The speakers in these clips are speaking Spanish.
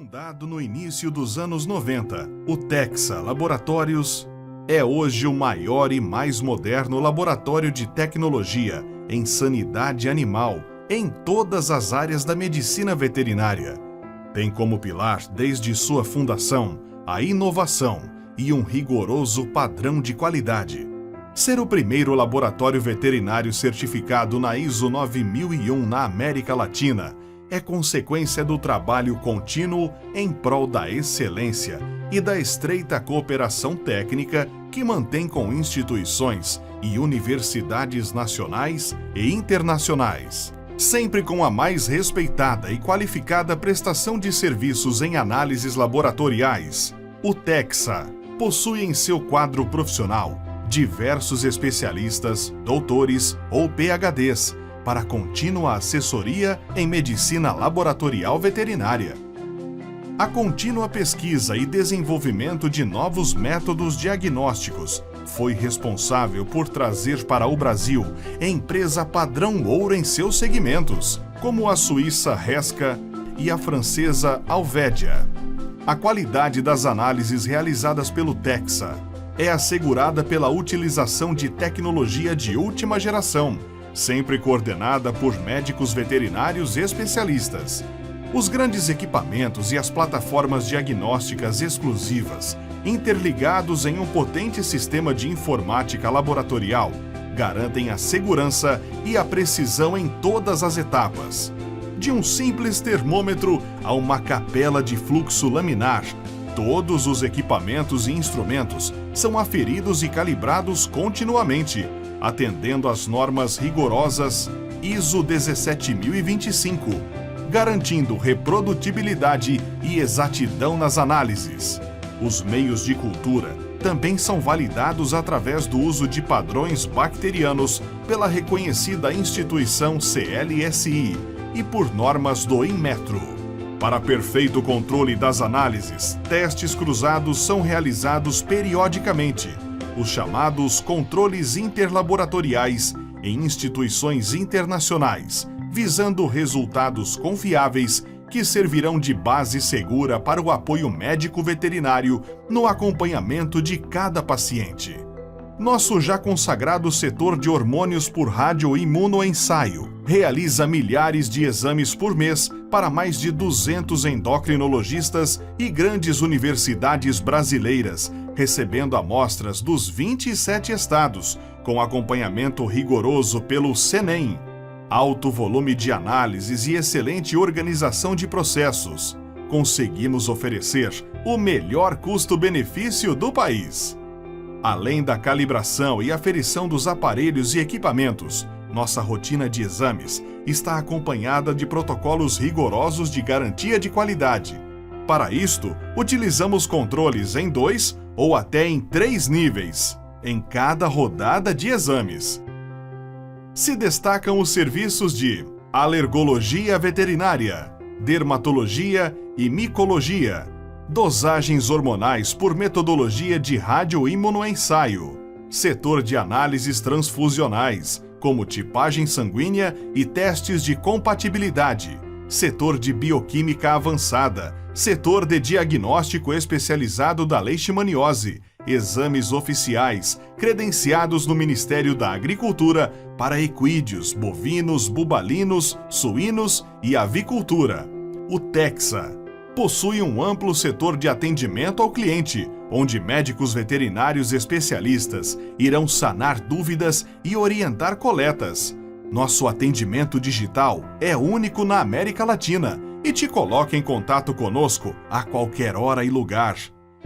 Fundado no início dos anos 90, o Texa Laboratórios é hoje o maior e mais moderno laboratório de tecnologia em sanidade animal em todas as áreas da medicina veterinária. Tem como pilar, desde sua fundação, a inovação e um rigoroso padrão de qualidade. Ser o primeiro laboratório veterinário certificado na ISO 9001 na América Latina é consequência do trabalho contínuo em prol da excelência e da estreita cooperação técnica que mantém com instituições e universidades nacionais e internacionais. Sempre com a mais respeitada e qualificada prestação de serviços em análises laboratoriais, o Texa possui em seu quadro profissional diversos especialistas, doutores ou PhDs, para contínua assessoria em medicina laboratorial veterinária. A contínua pesquisa e desenvolvimento de novos métodos diagnósticos foi responsável por trazer para o Brasil empresa padrão ouro em seus segmentos, como a suíça Heska e a francesa Alvedia. A qualidade das análises realizadas pelo Texa é assegurada pela utilização de tecnologia de última geração, sempre coordenada por médicos veterinários especialistas. Os grandes equipamentos e as plataformas diagnósticas exclusivas, interligados em um potente sistema de informática laboratorial, garantem a segurança e a precisão em todas as etapas. De um simples termômetro a uma capela de fluxo laminar, todos os equipamentos e instrumentos são aferidos e calibrados continuamente, atendendo às normas rigorosas ISO 17025, garantindo reprodutibilidade e exatidão nas análises. Os meios de cultura também são validados através do uso de padrões bacterianos pela reconhecida instituição CLSI e por normas do Inmetro. Para perfeito controle das análises, testes cruzados são realizados periodicamente, os chamados controles interlaboratoriais em instituições internacionais, visando resultados confiáveis que servirão de base segura para o apoio médico-veterinário no acompanhamento de cada paciente. Nosso já consagrado setor de hormônios por radioimunoensaio realiza milhares de exames por mês para mais de 200 endocrinologistas e grandes universidades brasileiras, recebendo amostras dos 27 estados, com acompanhamento rigoroso pelo CENEM. Alto volume de análises e excelente organização de processos. Conseguimos oferecer o melhor custo-benefício do país. Além da calibração e aferição dos aparelhos e equipamentos, nossa rotina de exames está acompanhada de protocolos rigorosos de garantia de qualidade. Para isto, utilizamos controles em 2 ou até em 3 níveis, em cada rodada de exames. Se destacam os serviços de alergologia veterinária, dermatologia e micologia, dosagens hormonais por metodologia de radioimunoensaio, setor de análises transfusionais, como tipagem sanguínea e testes de compatibilidade, setor de bioquímica avançada, setor de diagnóstico especializado da leishmaniose, exames oficiais credenciados no Ministério da Agricultura para equídeos, bovinos, bubalinos, suínos e avicultura. O Texa possui um amplo setor de atendimento ao cliente, onde médicos veterinários especialistas irão sanar dúvidas e orientar coletas. Nosso atendimento digital é único na América Latina e te coloca em contato conosco a qualquer hora e lugar.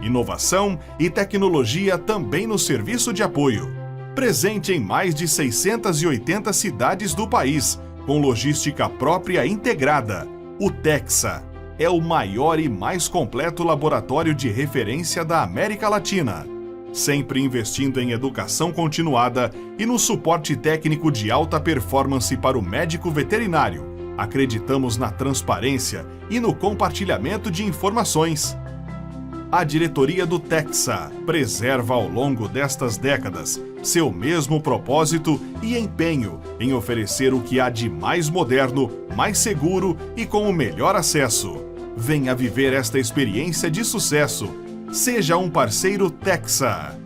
Inovação e tecnologia também no serviço de apoio. Presente em mais de 680 cidades do país, com logística própria integrada, o Texa é o maior e mais completo laboratório de referência da América Latina, sempre investindo em educação continuada e no suporte técnico de alta performance para o médico veterinário. Acreditamos na transparência e no compartilhamento de informações. A diretoria do Texa preserva ao longo destas décadas seu mesmo propósito e empenho em oferecer o que há de mais moderno, mais seguro e com o melhor acesso. Venha viver esta experiência de sucesso. Seja um parceiro Texa.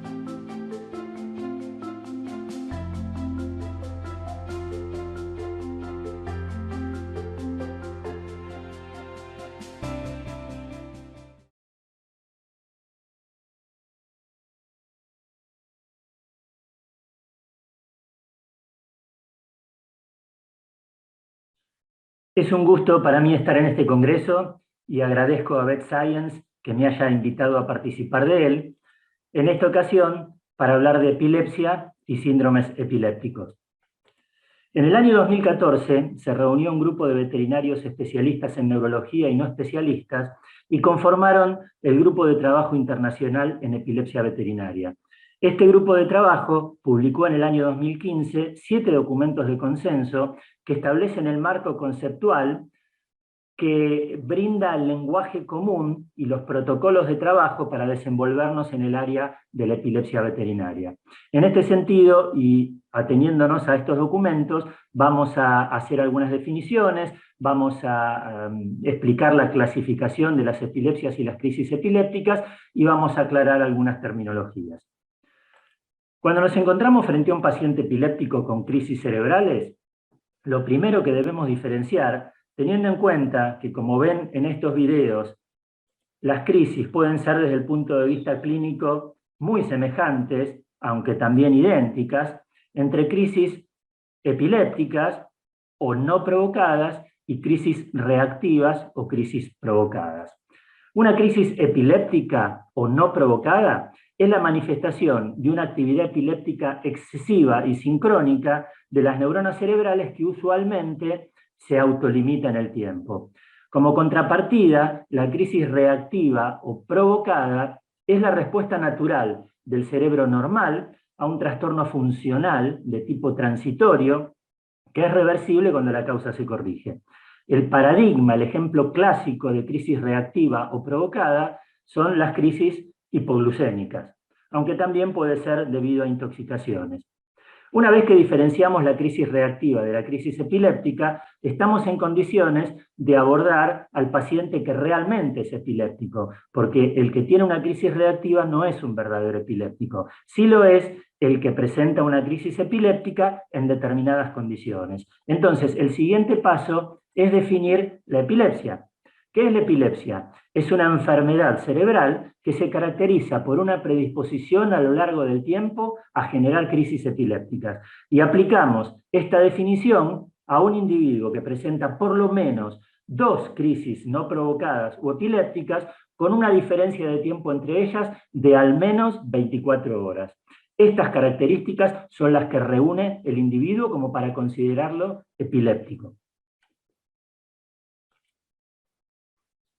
Es un gusto para mí estar en este congreso y agradezco a Beth Science que me haya invitado a participar de él, en esta ocasión para hablar de epilepsia y síndromes epilépticos. En el año 2014 se reunió un grupo de veterinarios especialistas en neurología y no especialistas y conformaron el Grupo de Trabajo Internacional en Epilepsia Veterinaria. Este grupo de trabajo publicó en el año 2015 7 documentos de consenso que establecen el marco conceptual que brinda el lenguaje común y los protocolos de trabajo para desenvolvernos en el área de la epilepsia veterinaria. En este sentido, y ateniéndonos a estos documentos, vamos a hacer algunas definiciones, vamos a explicar la clasificación de las epilepsias y las crisis epilépticas, y vamos a aclarar algunas terminologías. Cuando nos encontramos frente a un paciente epiléptico con crisis cerebrales, lo primero que debemos diferenciar, teniendo en cuenta que, como ven en estos videos, las crisis pueden ser desde el punto de vista clínico muy semejantes, aunque también idénticas, entre crisis epilépticas o no provocadas y crisis reactivas o crisis provocadas. Una crisis epiléptica o no provocada es la manifestación de una actividad epiléptica excesiva y sincrónica de las neuronas cerebrales que usualmente se autolimita en el tiempo. Como contrapartida, la crisis reactiva o provocada es la respuesta natural del cerebro normal a un trastorno funcional de tipo transitorio que es reversible cuando la causa se corrige. El paradigma, el ejemplo clásico de crisis reactiva o provocada son las crisis hipoglucémicas, aunque también puede ser debido a intoxicaciones. Una vez que diferenciamos la crisis reactiva de la crisis epiléptica, estamos en condiciones de abordar al paciente que realmente es epiléptico, porque el que tiene una crisis reactiva no es un verdadero epiléptico, sí lo es el que presenta una crisis epiléptica en determinadas condiciones. Entonces, el siguiente paso es definir la epilepsia. ¿Qué es la epilepsia? Es una enfermedad cerebral que se caracteriza por una predisposición a lo largo del tiempo a generar crisis epilépticas. Y aplicamos esta definición a un individuo que presenta por lo menos 2 crisis no provocadas o epilépticas con una diferencia de tiempo entre ellas de al menos 24 horas. Estas características son las que reúne el individuo como para considerarlo epiléptico.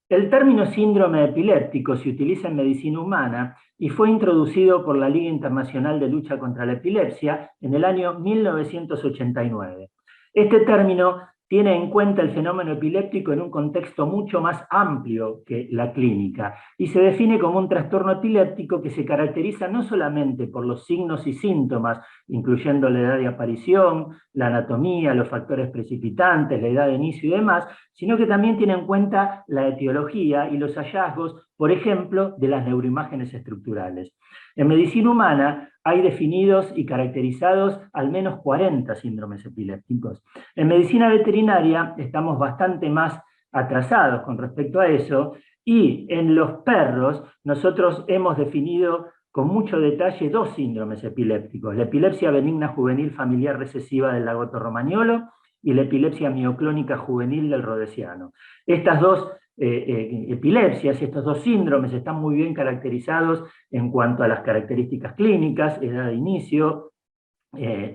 El término síndrome epiléptico se utiliza en medicina humana y fue introducido por la Liga Internacional de Lucha contra la Epilepsia en el año 1989. Este término tiene en cuenta el fenómeno epiléptico en un contexto mucho más amplio que la clínica y se define como un trastorno epiléptico que se caracteriza no solamente por los signos y síntomas, incluyendo la edad de aparición, la anatomía, los factores precipitantes, la edad de inicio y demás, sino que también tiene en cuenta la etiología y los hallazgos, por ejemplo, de las neuroimágenes estructurales. En medicina humana hay definidos y caracterizados al menos 40 síndromes epilépticos. En medicina veterinaria estamos bastante más atrasados con respecto a eso, y en los perros nosotros hemos definido con mucho detalle 2 síndromes epilépticos: la epilepsia benigna juvenil familiar recesiva del lagoto romagnolo y la epilepsia mioclónica juvenil del rhodesiano. Estas 2 epilepsias, estos 2 síndromes están muy bien caracterizados en cuanto a las características clínicas, edad de inicio,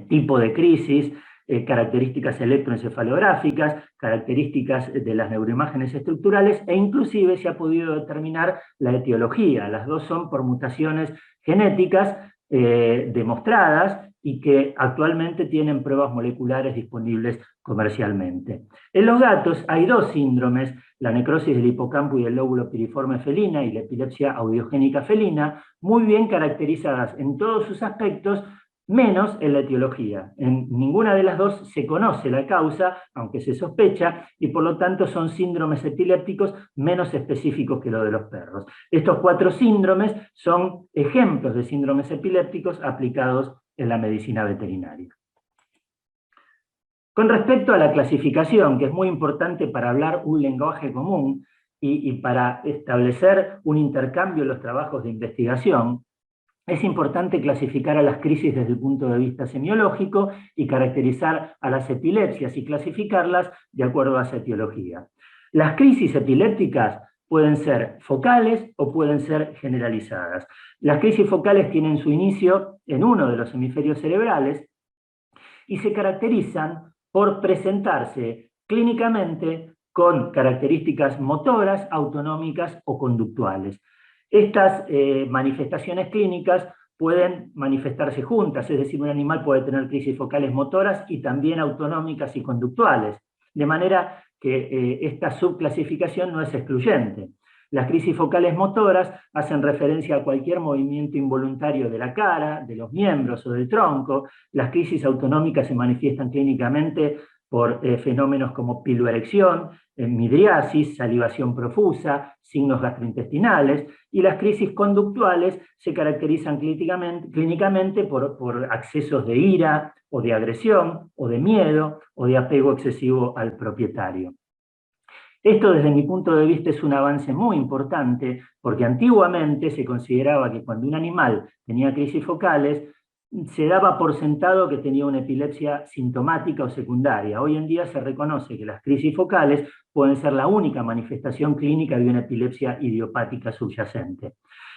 tipo de crisis, características electroencefalográficas, características de las neuroimágenes estructurales, e inclusive se ha podido determinar la etiología. Las 2 son por mutaciones genéticas demostradas y que actualmente tienen pruebas moleculares disponibles comercialmente. En los gatos hay 2 síndromes: la necrosis del hipocampo y del lóbulo piriforme felina y la epilepsia audiogénica felina, muy bien caracterizadas en todos sus aspectos, menos en la etiología. En ninguna de las dos se conoce la causa, aunque se sospecha, y por lo tanto son síndromes epilépticos menos específicos que los de los perros. Estos 4 síndromes son ejemplos de síndromes epilépticos aplicados en la medicina veterinaria. Con respecto a la clasificación, que es muy importante para hablar un lenguaje común y para establecer un intercambio en los trabajos de investigación, es importante clasificar a las crisis desde el punto de vista semiológico y caracterizar a las epilepsias y clasificarlas de acuerdo a esa etiología. Las crisis epilépticas pueden ser focales o pueden ser generalizadas. Las crisis focales tienen su inicio en uno de los hemisferios cerebrales y se caracterizan por presentarse clínicamente con características motoras, autonómicas o conductuales. Estas manifestaciones clínicas pueden manifestarse juntas, es decir, un animal puede tener crisis focales motoras y también autonómicas y conductuales, de manera que esta subclasificación no es excluyente. Las crisis focales motoras hacen referencia a cualquier movimiento involuntario de la cara, de los miembros o del tronco. Las crisis autonómicas se manifiestan clínicamente por fenómenos como piloerección, midriasis, salivación profusa, signos gastrointestinales, y las crisis conductuales se caracterizan clínicamente por accesos de ira, o de agresión, o de miedo, o de apego excesivo al propietario. Esto, desde mi punto de vista, es un avance muy importante, porque antiguamente se consideraba que cuando un animal tenía crisis focales, se daba por sentado que tenía una epilepsia sintomática o secundaria. Hoy en día se reconoce que las crisis focales pueden ser la única manifestación clínica de una epilepsia idiopática subyacente.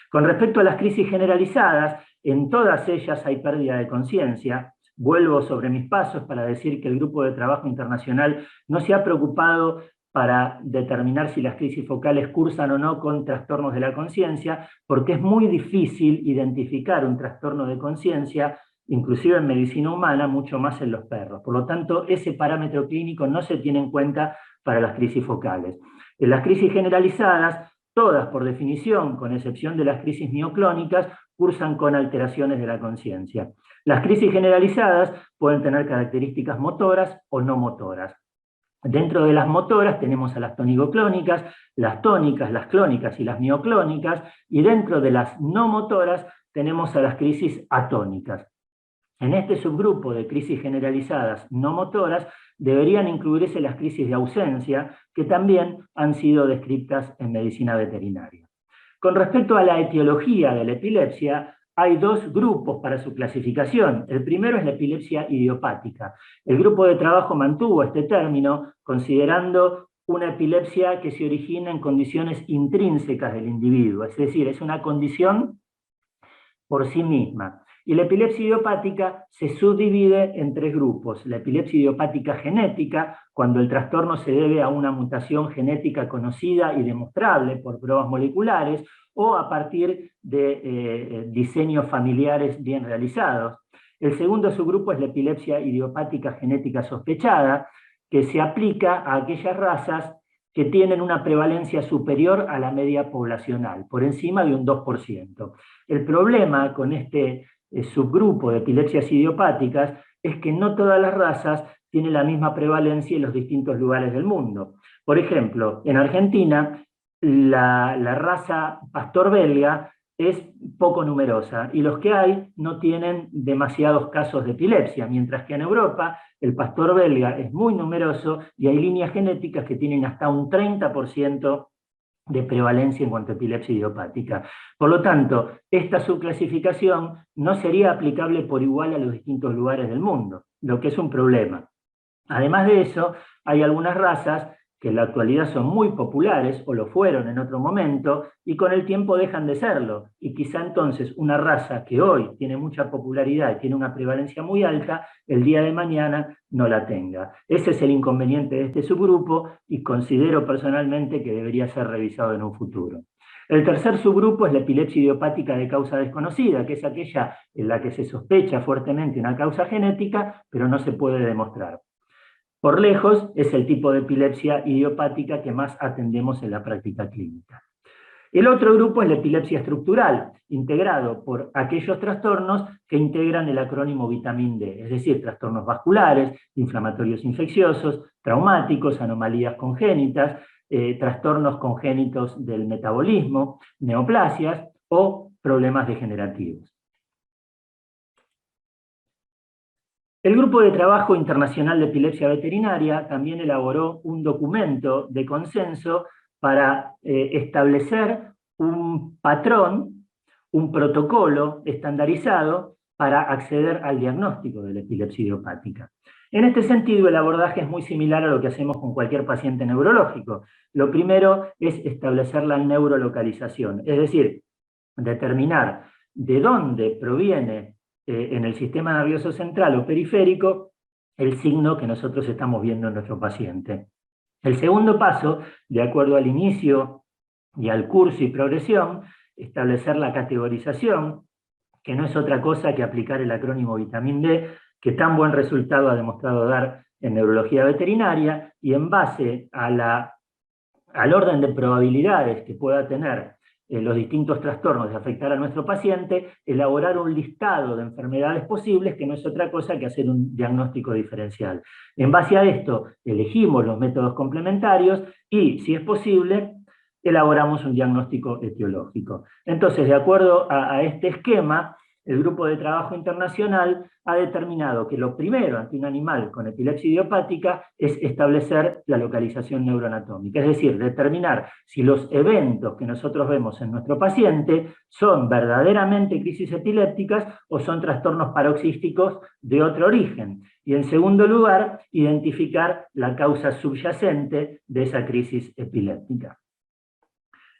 Con respecto a las crisis generalizadas, en todas ellas hay pérdida de conciencia. Vuelvo sobre mis pasos para decir que el grupo de trabajo internacional no se ha preocupado para determinar si las crisis focales cursan o no con trastornos de la conciencia, porque es muy difícil identificar un trastorno de conciencia, inclusive en medicina humana, mucho más en los perros. Por lo tanto, ese parámetro clínico no se tiene en cuenta para las crisis focales. En las crisis generalizadas, todas por definición, con excepción de las crisis mioclónicas, cursan con alteraciones de la conciencia. Las crisis generalizadas pueden tener características motoras o no motoras. Dentro de las motoras tenemos a las tónico-clónicas, las tónicas, las clónicas y las mioclónicas, y dentro de las no motoras tenemos a las crisis atónicas. En este subgrupo de crisis generalizadas no motoras deberían incluirse las crisis de ausencia, que también han sido descritas en medicina veterinaria. Con respecto a la etiología de la epilepsia, hay 2 grupos para su clasificación. El primero es la epilepsia idiopática. El grupo de trabajo mantuvo este término considerando una epilepsia que se origina en condiciones intrínsecas del individuo, es decir, es una condición por sí misma. Y la epilepsia idiopática se subdivide en 3 grupos. La epilepsia idiopática genética, cuando el trastorno se debe a una mutación genética conocida y demostrable por pruebas moleculares, o a partir de diseños familiares bien realizados. El segundo subgrupo es la epilepsia idiopática genética sospechada, que se aplica a aquellas razas que tienen una prevalencia superior a la media poblacional, por encima de un 2%. El problema con este subgrupo de epilepsias idiopáticas es que no todas las razas tienen la misma prevalencia en los distintos lugares del mundo. Por ejemplo, en Argentina, la raza pastor belga es poco numerosa y los que hay no tienen demasiados casos de epilepsia, mientras que en Europa el pastor belga es muy numeroso y hay líneas genéticas que tienen hasta un 30% de prevalencia en cuanto a epilepsia idiopática. Por lo tanto, esta subclasificación no sería aplicable por igual a los distintos lugares del mundo, lo que es un problema. Además de eso, hay algunas razas que en la actualidad son muy populares, o lo fueron en otro momento, y con el tiempo dejan de serlo. Y quizá entonces una raza que hoy tiene mucha popularidad y tiene una prevalencia muy alta, el día de mañana no la tenga. Ese es el inconveniente de este subgrupo, y considero personalmente que debería ser revisado en un futuro. El tercer subgrupo es la epilepsia idiopática de causa desconocida, que es aquella en la que se sospecha fuertemente una causa genética, pero no se puede demostrar. Por lejos, es el tipo de epilepsia idiopática que más atendemos en la práctica clínica. El otro grupo es la epilepsia estructural, integrado por aquellos trastornos que integran el acrónimo vitamín D, es decir, trastornos vasculares, inflamatorios infecciosos, traumáticos, anomalías congénitas, trastornos congénitos del metabolismo, neoplasias o problemas degenerativos. El Grupo de Trabajo Internacional de Epilepsia Veterinaria también elaboró un documento de consenso para establecer un patrón, un protocolo estandarizado para acceder al diagnóstico de la epilepsia idiopática. En este sentido, el abordaje es muy similar a lo que hacemos con cualquier paciente neurológico. Lo primero es establecer la neurolocalización, es decir, determinar de dónde proviene en el sistema nervioso central o periférico el signo que nosotros estamos viendo en nuestro paciente. El segundo paso, de acuerdo al inicio y al curso y progresión, establecer la categorización, que no es otra cosa que aplicar el acrónimo vitamín D, que tan buen resultado ha demostrado dar en neurología veterinaria, y en base a al orden de probabilidades que pueda tener los distintos trastornos de afectar a nuestro paciente, elaborar un listado de enfermedades posibles que no es otra cosa que hacer un diagnóstico diferencial. En base a esto, elegimos los métodos complementarios y, si es posible, elaboramos un diagnóstico etiológico. Entonces, de acuerdo a este esquema, el Grupo de Trabajo Internacional ha determinado que lo primero ante un animal con epilepsia idiopática es establecer la localización neuroanatómica, es decir, determinar si los eventos que nosotros vemos en nuestro paciente son verdaderamente crisis epilépticas o son trastornos paroxísticos de otro origen. Y en segundo lugar, identificar la causa subyacente de esa crisis epiléptica.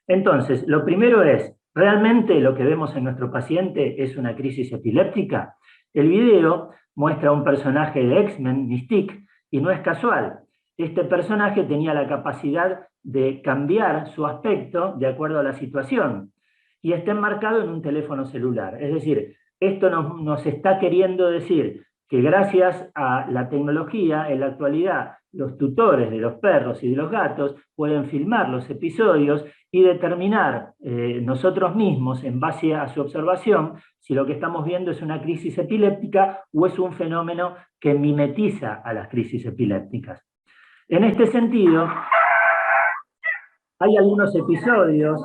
Entonces, lo primero es, ¿realmente lo que vemos en nuestro paciente es una crisis epiléptica? El video muestra a un personaje de X-Men, Mystique, y no es casual. Este personaje tenía la capacidad de cambiar su aspecto de acuerdo a la situación, y está enmarcado en un teléfono celular. Es decir, esto nos está queriendo decir que gracias a la tecnología, en la actualidad, los tutores de los perros y de los gatos pueden filmar los episodios y determinar nosotros mismos, en base a su observación, si lo que estamos viendo es una crisis epiléptica o es un fenómeno que mimetiza a las crisis epilépticas. En este sentido, hay algunos episodios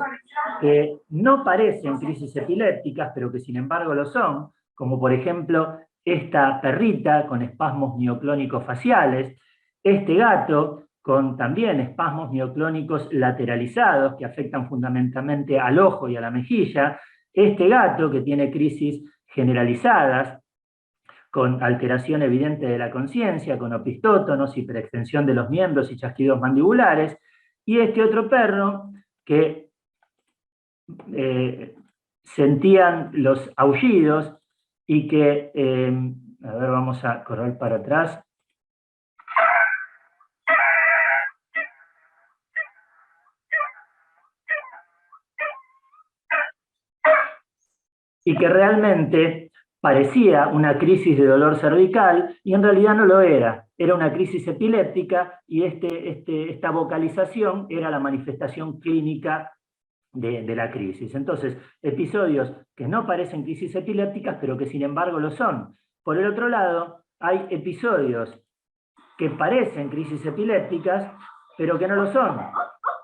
que no parecen crisis epilépticas, pero que sin embargo lo son, como por ejemplo esta perrita con espasmos mioclónicos faciales, este gato con también espasmos mioclónicos lateralizados que afectan fundamentalmente al ojo y a la mejilla, este gato que tiene crisis generalizadas, con alteración evidente de la conciencia, con opistótonos, hiperextensión de los miembros y chasquidos mandibulares, y este otro perro que sentían los aullidos y que, a ver, vamos a correr para atrás. Y que realmente parecía una crisis de dolor cervical y en realidad no lo era. Era una crisis epiléptica y esta vocalización era la manifestación clínica de la crisis. Entonces, episodios que no parecen crisis epilépticas, pero que sin embargo lo son. Por el otro lado, hay episodios que parecen crisis epilépticas, pero que no lo son.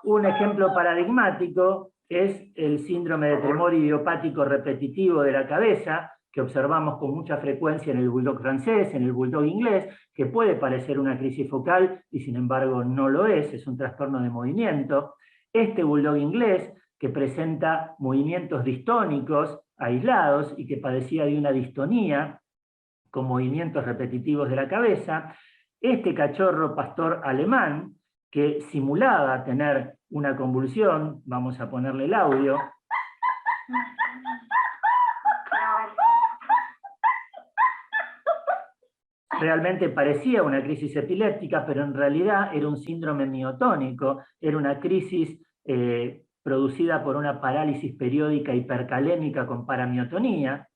Un ejemplo paradigmático es el síndrome de tremor idiopático repetitivo de la cabeza, que observamos con mucha frecuencia en el bulldog francés, en el bulldog inglés, que puede parecer una crisis focal y sin embargo no lo es un trastorno de movimiento. Este bulldog inglés, que presenta movimientos distónicos aislados y que padecía de una distonía con movimientos repetitivos de la cabeza. Este cachorro pastor alemán, que simulaba tener una convulsión, vamos a ponerle el audio. Realmente parecía una crisis epiléptica, pero en realidad era un síndrome miotónico, era una crisis producida por una parálisis periódica hipercalémica con paramiotonía.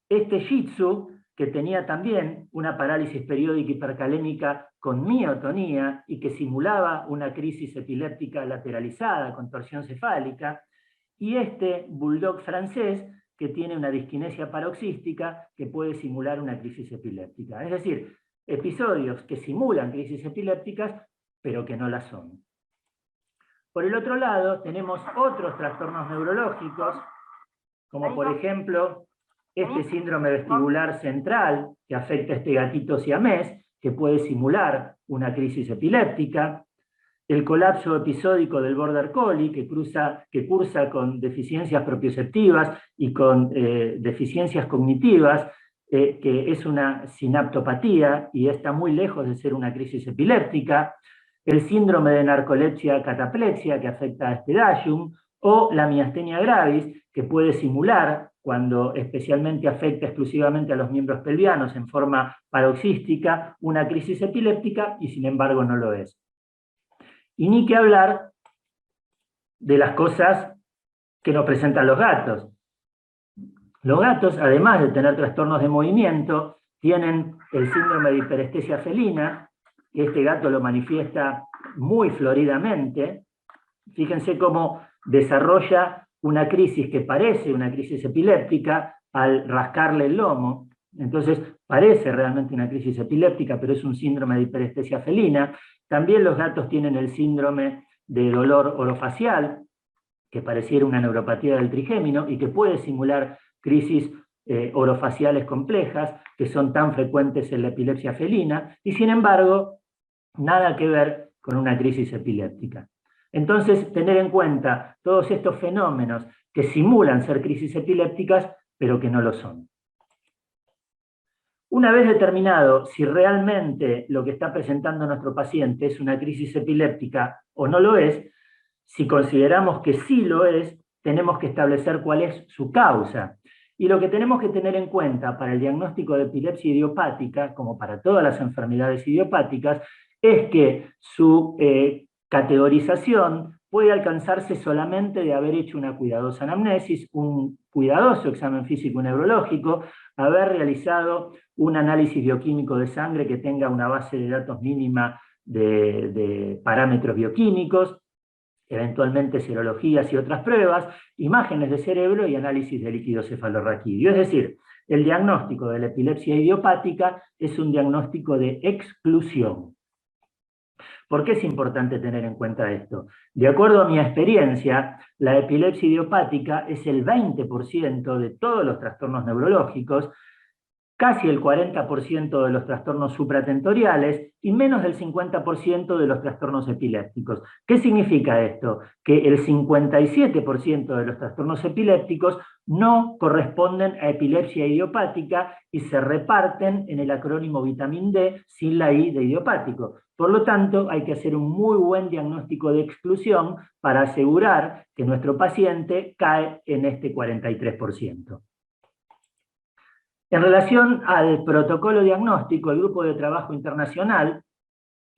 Este Shih Tzu, que tenía también una parálisis periódica hipercalémica con miotonía y que simulaba una crisis epiléptica lateralizada con torsión cefálica, y este bulldog francés que tiene una disquinesia paroxística que puede simular una crisis epiléptica. Es decir, episodios que simulan crisis epilépticas, pero que no las son. Por el otro lado, tenemos otros trastornos neurológicos, como por ejemplo este síndrome vestibular central que afecta a este gatito siamés, que puede simular una crisis epiléptica, el colapso episódico del border collie, que cursa con deficiencias propioceptivas y con deficiencias cognitivas, que es una sinaptopatía y está muy lejos de ser una crisis epiléptica, el síndrome de narcolepsia cataplexia, que afecta a este Stadium, o la miastenia gravis, que puede simular, cuando especialmente afecta exclusivamente a los miembros pelvianos en forma paroxística, una crisis epiléptica, y sin embargo no lo es. Y ni que hablar de las cosas que nos presentan los gatos. Los gatos, además de tener trastornos de movimiento, tienen el síndrome de hiperestesia felina, que este gato lo manifiesta muy floridamente. Fíjense cómo desarrolla una crisis que parece una crisis epiléptica al rascarle el lomo. Entonces parece realmente una crisis epiléptica, pero es un síndrome de hiperestesia felina. También los gatos tienen el síndrome de dolor orofacial, que pareciera una neuropatía del trigémino y que puede simular crisis orofaciales complejas, que son tan frecuentes en la epilepsia felina, y sin embargo, nada que ver con una crisis epiléptica. Entonces, tener en cuenta todos estos fenómenos que simulan ser crisis epilépticas, pero que no lo son. Una vez determinado si realmente lo que está presentando nuestro paciente es una crisis epiléptica o no lo es, si consideramos que sí lo es, tenemos que establecer cuál es su causa. Y lo que tenemos que tener en cuenta para el diagnóstico de epilepsia idiopática, como para todas las enfermedades idiopáticas, es que su categorización puede alcanzarse solamente de haber hecho una cuidadosa anamnesis, un cuidadoso examen físico-neurológico, haber realizado un análisis bioquímico de sangre que tenga una base de datos mínima de parámetros bioquímicos, eventualmente serologías y otras pruebas, imágenes de cerebro y análisis de líquido cefalorraquídeo. Es decir, el diagnóstico de la epilepsia idiopática es un diagnóstico de exclusión. ¿Por qué es importante tener en cuenta esto? De acuerdo a mi experiencia, la epilepsia idiopática es el 20% de todos los trastornos neurológicos, casi el 40% de los trastornos supratentoriales y menos del 50% de los trastornos epilépticos. ¿Qué significa esto? Que el 57% de los trastornos epilépticos no corresponden a epilepsia idiopática y se reparten en el acrónimo vitamín D sin la I de idiopático. Por lo tanto, hay que hacer un muy buen diagnóstico de exclusión para asegurar que nuestro paciente cae en este 43%. En relación al protocolo diagnóstico, el Grupo de Trabajo Internacional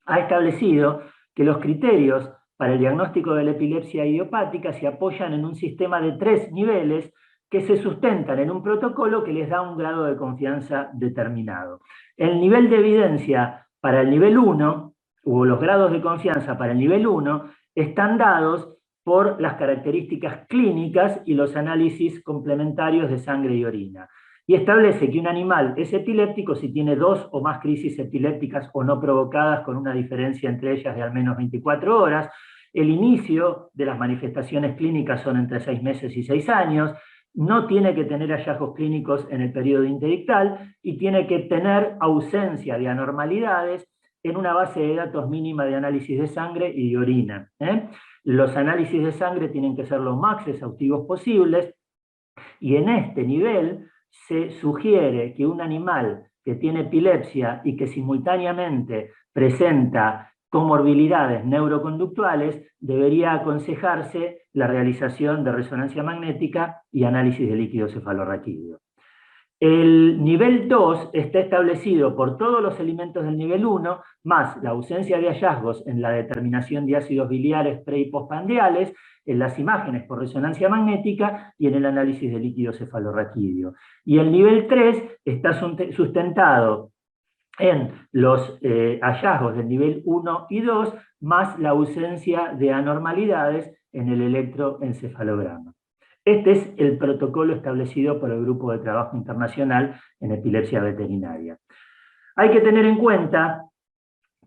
ha establecido que los criterios para el diagnóstico de la epilepsia idiopática se apoyan en un sistema de 3 niveles que se sustentan en un protocolo que les da un grado de confianza determinado. El nivel de evidencia para el nivel 1, o los grados de confianza para el nivel 1, están dados por las características clínicas y los análisis complementarios de sangre y orina. Y establece que un animal es epiléptico si tiene 2 o más crisis epilépticas o no provocadas con una diferencia entre ellas de al menos 24 horas. El inicio de las manifestaciones clínicas son entre 6 meses y 6 años. No tiene que tener hallazgos clínicos en el periodo interictal y tiene que tener ausencia de anormalidades en una base de datos mínima de análisis de sangre y de orina. Los análisis de sangre tienen que ser lo más exhaustivos posibles y en este nivel se sugiere que un animal que tiene epilepsia y que simultáneamente presenta comorbilidades neuroconductuales, debería aconsejarse la realización de resonancia magnética y análisis de líquido cefalorraquídeo. El nivel 2 está establecido por todos los elementos del nivel 1, más la ausencia de hallazgos en la determinación de ácidos biliares pre- y postprandiales, en las imágenes por resonancia magnética y en el análisis de líquido cefalorraquídeo. Y el nivel 3 está sustentado en los hallazgos del nivel 1 y 2, más la ausencia de anormalidades en el electroencefalograma. Este es el protocolo establecido por el Grupo de Trabajo Internacional en Epilepsia Veterinaria. Hay que tener en cuenta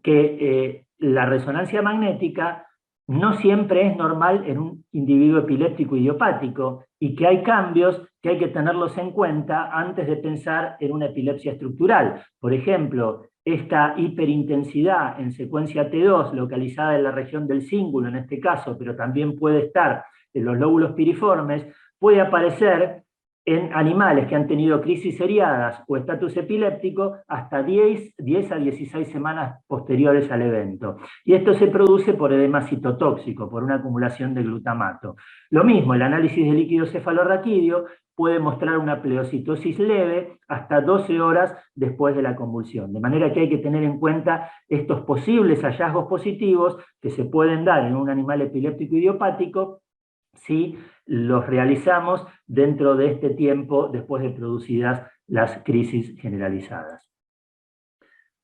que la resonancia magnética no siempre es normal en un individuo epiléptico idiopático y que hay cambios que hay que tenerlos en cuenta antes de pensar en una epilepsia estructural. Por ejemplo, esta hiperintensidad en secuencia T2 localizada en la región del cíngulo en este caso, pero también puede estar en los lóbulos piriformes, puede aparecer en animales que han tenido crisis seriadas o estatus epiléptico hasta 10 a 16 semanas posteriores al evento. Y esto se produce por edema citotóxico, por una acumulación de glutamato. Lo mismo, el análisis de líquido cefalorraquídeo puede mostrar una pleocitosis leve hasta 12 horas después de la convulsión. De manera que hay que tener en cuenta estos posibles hallazgos positivos que se pueden dar en un animal epiléptico idiopático si los realizamos dentro de este tiempo después de producidas las crisis generalizadas.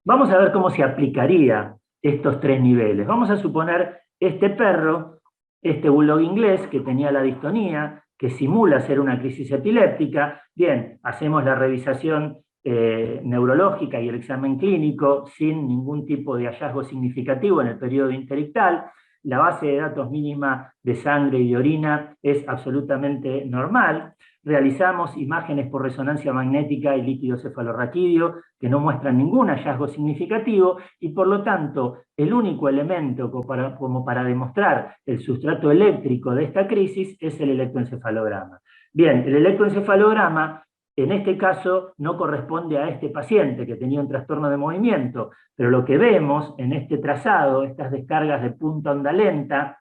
Vamos a ver cómo se aplicaría estos tres niveles. Vamos a suponer este perro, este bulldog inglés que tenía la distonía, que simula ser una crisis epiléptica. Bien, hacemos la revisación neurológica y el examen clínico sin ningún tipo de hallazgo significativo en el periodo interictal. La base de datos mínima de sangre y de orina es absolutamente normal. Realizamos imágenes por resonancia magnética y líquido cefalorraquídeo que no muestran ningún hallazgo significativo y por lo tanto el único elemento como para demostrar el sustrato eléctrico de esta crisis es el electroencefalograma. Bien, el electroencefalograma en este caso no corresponde a este paciente que tenía un trastorno de movimiento, pero lo que vemos en este trazado, estas descargas de punta onda lenta,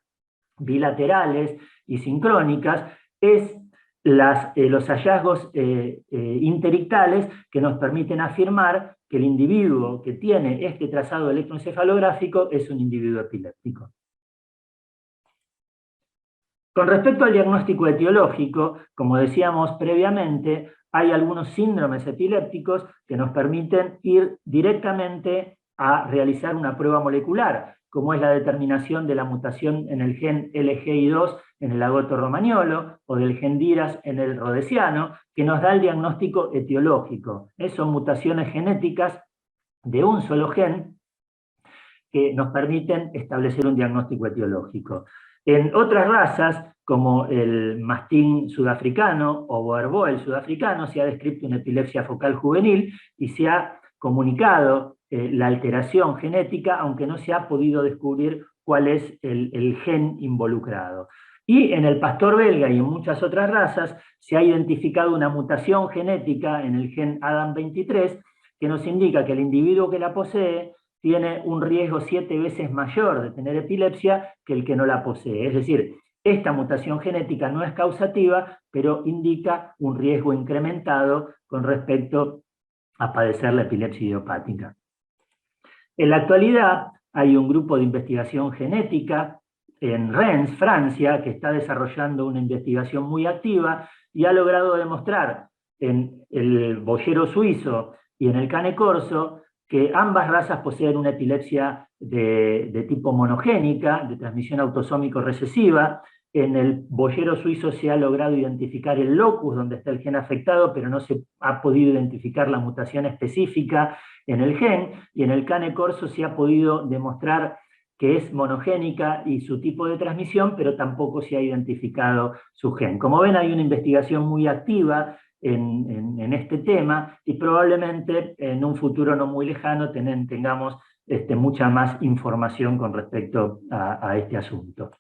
bilaterales y sincrónicas, es los hallazgos interictales que nos permiten afirmar que el individuo que tiene este trazado electroencefalográfico es un individuo epiléptico. Con respecto al diagnóstico etiológico, como decíamos previamente, hay algunos síndromes epilépticos que nos permiten ir directamente a realizar una prueba molecular, como es la determinación de la mutación en el gen LGI2 en el agoto romagnolo o del gen DIRAS en el rhodesiano, que nos da el diagnóstico etiológico. Son mutaciones genéticas de un solo gen que nos permiten establecer un diagnóstico etiológico. En otras razas, como el mastín sudafricano o boerboel sudafricano, se ha descrito una epilepsia focal juvenil y se ha comunicado la alteración genética, aunque no se ha podido descubrir cuál es el gen involucrado. Y en el pastor belga y en muchas otras razas se ha identificado una mutación genética en el gen ADAM23 que nos indica que el individuo que la posee tiene un riesgo 7 veces mayor de tener epilepsia que el que no la posee. Es decir, esta mutación genética no es causativa, pero indica un riesgo incrementado con respecto a padecer la epilepsia idiopática. En la actualidad hay un grupo de investigación genética en Rennes, Francia, que está desarrollando una investigación muy activa y ha logrado demostrar en el boyero suizo y en el cane corso que ambas razas poseen una epilepsia de tipo monogénica, de transmisión autosómico recesiva. En el boyero suizo se ha logrado identificar el locus donde está el gen afectado, pero no se ha podido identificar la mutación específica en el gen, y en el cane corso se ha podido demostrar que es monogénica y su tipo de transmisión, pero tampoco se ha identificado su gen. Como ven, hay una investigación muy activa en este tema y probablemente en un futuro no muy lejano tengamos mucha más información con respecto a este asunto.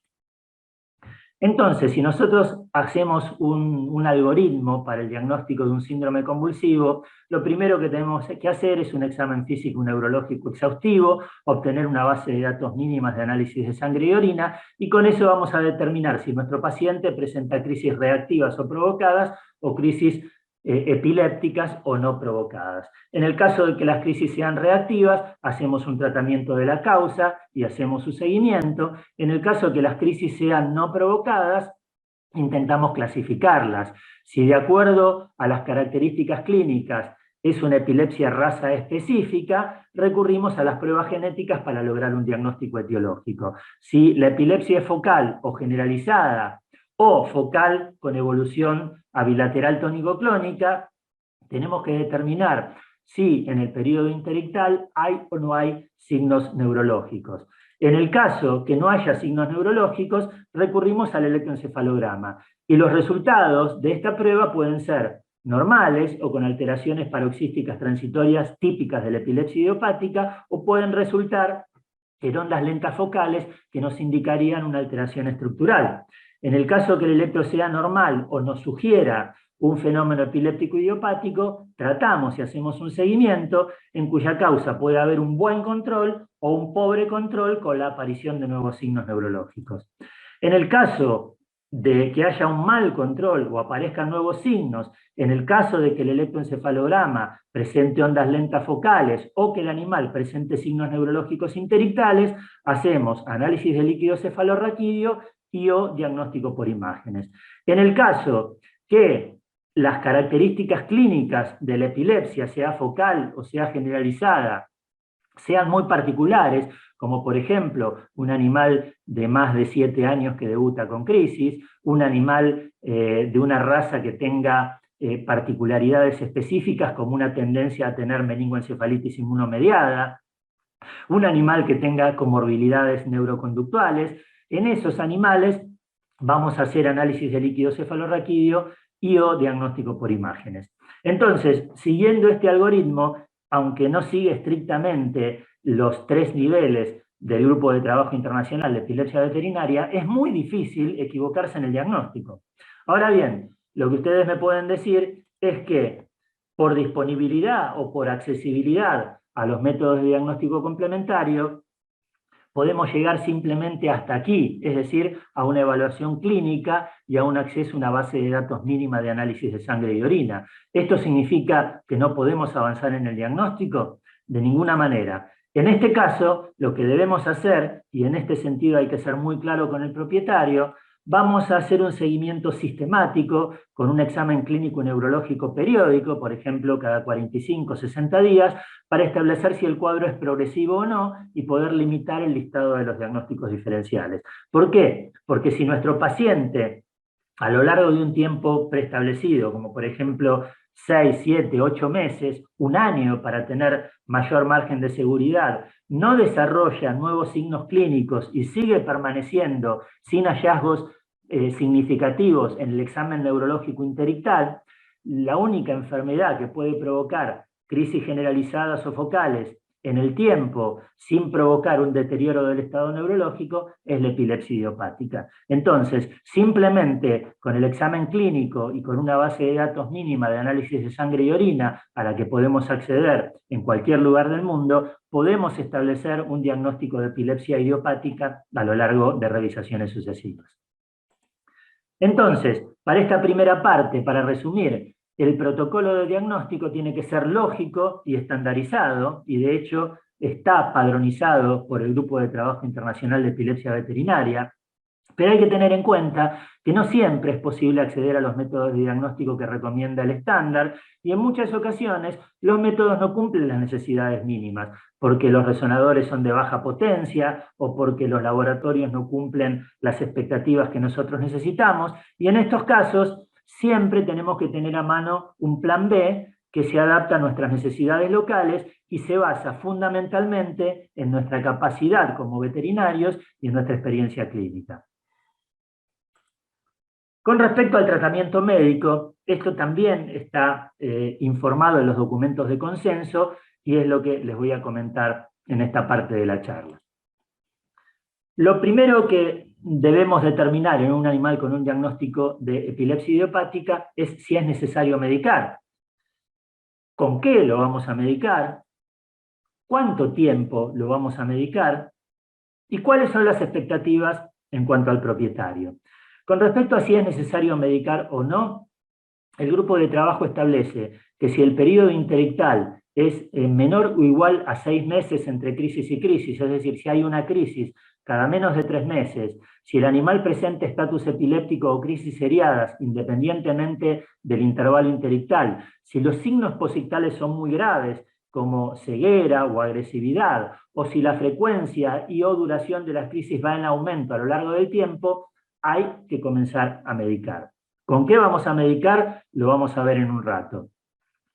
Entonces, si nosotros hacemos un algoritmo para el diagnóstico de un síndrome convulsivo, lo primero que tenemos que hacer es un examen físico-neurológico exhaustivo, obtener una base de datos mínimas de análisis de sangre y orina, y con eso vamos a determinar si nuestro paciente presenta crisis reactivas o provocadas, o crisis epilépticas o no provocadas. En el caso de que las crisis sean reactivas, hacemos un tratamiento de la causa y hacemos su seguimiento. En el caso de que las crisis sean no provocadas, intentamos clasificarlas. Si de acuerdo a las características clínicas es una epilepsia raza específica, recurrimos a las pruebas genéticas para lograr un diagnóstico etiológico. Si la epilepsia es focal o generalizada, o focal con evolución a bilateral tónico-clónica, tenemos que determinar si en el periodo interictal hay o no hay signos neurológicos. En el caso que no haya signos neurológicos, recurrimos al electroencefalograma. Y los resultados de esta prueba pueden ser normales o con alteraciones paroxísticas transitorias típicas de la epilepsia idiopática, o pueden resultar en ondas lentas focales que nos indicarían una alteración estructural. En el caso que el electro sea normal o nos sugiera un fenómeno epiléptico idiopático, tratamos y hacemos un seguimiento en cuya causa puede haber un buen control o un pobre control con la aparición de nuevos signos neurológicos. En el caso de que haya un mal control o aparezcan nuevos signos, en el caso de que el electroencefalograma presente ondas lentas focales o que el animal presente signos neurológicos interictales, hacemos análisis de líquido cefalorraquídeo y o diagnóstico por imágenes. En el caso que las características clínicas de la epilepsia, sea focal o sea generalizada, sean muy particulares, como por ejemplo un animal de más de 7 años que debuta con crisis, un animal de una raza que tenga particularidades específicas como una tendencia a tener meningoencefalitis inmunomediada, un animal que tenga comorbilidades neuroconductuales. En esos animales vamos a hacer análisis de líquido cefalorraquídeo y o diagnóstico por imágenes. Entonces, siguiendo este algoritmo, aunque no sigue estrictamente los 3 niveles del Grupo de Trabajo Internacional de Epilepsia Veterinaria, es muy difícil equivocarse en el diagnóstico. Ahora bien, lo que ustedes me pueden decir es que por disponibilidad o por accesibilidad a los métodos de diagnóstico complementario, podemos llegar simplemente hasta aquí, es decir, a una evaluación clínica y a un acceso a una base de datos mínima de análisis de sangre y orina. ¿Esto significa que no podemos avanzar en el diagnóstico? De ninguna manera. En este caso, lo que debemos hacer, y en este sentido hay que ser muy claro con el propietario, vamos a hacer un seguimiento sistemático con un examen clínico neurológico periódico, por ejemplo, cada 45 o 60 días, para establecer si el cuadro es progresivo o no y poder limitar el listado de los diagnósticos diferenciales. ¿Por qué? Porque si nuestro paciente, a lo largo de un tiempo preestablecido, como por ejemplo 6, 7, 8 meses, un año para tener mayor margen de seguridad, no desarrolla nuevos signos clínicos y sigue permaneciendo sin hallazgos significativos en el examen neurológico interictal, la única enfermedad que puede provocar crisis generalizadas o focales en el tiempo sin provocar un deterioro del estado neurológico es la epilepsia idiopática. Entonces, simplemente con el examen clínico y con una base de datos mínima de análisis de sangre y orina a la que podemos acceder en cualquier lugar del mundo, podemos establecer un diagnóstico de epilepsia idiopática a lo largo de revisaciones sucesivas. Entonces, para esta primera parte, para resumir, el protocolo de diagnóstico tiene que ser lógico y estandarizado, y de hecho está padronizado por el Grupo de Trabajo Internacional de Epilepsia Veterinaria, pero hay que tener en cuenta que no siempre es posible acceder a los métodos de diagnóstico que recomienda el estándar, y en muchas ocasiones los métodos no cumplen las necesidades mínimas, porque los resonadores son de baja potencia o porque los laboratorios no cumplen las expectativas que nosotros necesitamos, y en estos casos siempre tenemos que tener a mano un plan B que se adapta a nuestras necesidades locales y se basa fundamentalmente en nuestra capacidad como veterinarios y en nuestra experiencia clínica. Con respecto al tratamiento médico, esto también está informado en los documentos de consenso y es lo que les voy a comentar en esta parte de la charla. Lo primero que debemos determinar en un animal con un diagnóstico de epilepsia idiopática es si es necesario medicar. ¿Con qué lo vamos a medicar? ¿Cuánto tiempo lo vamos a medicar? ¿Y cuáles son las expectativas en cuanto al propietario? Con respecto a si es necesario medicar o no, el grupo de trabajo establece que si el periodo interictal es menor o igual a 6 meses entre crisis y crisis, es decir, si hay una crisis cada menos de 3 meses, si el animal presenta estatus epiléptico o crisis seriadas, independientemente del intervalo interictal, si los signos posictales son muy graves, como ceguera o agresividad, o si la frecuencia y o duración de las crisis va en aumento a lo largo del tiempo, hay que comenzar a medicar. ¿Con qué vamos a medicar? Lo vamos a ver en un rato.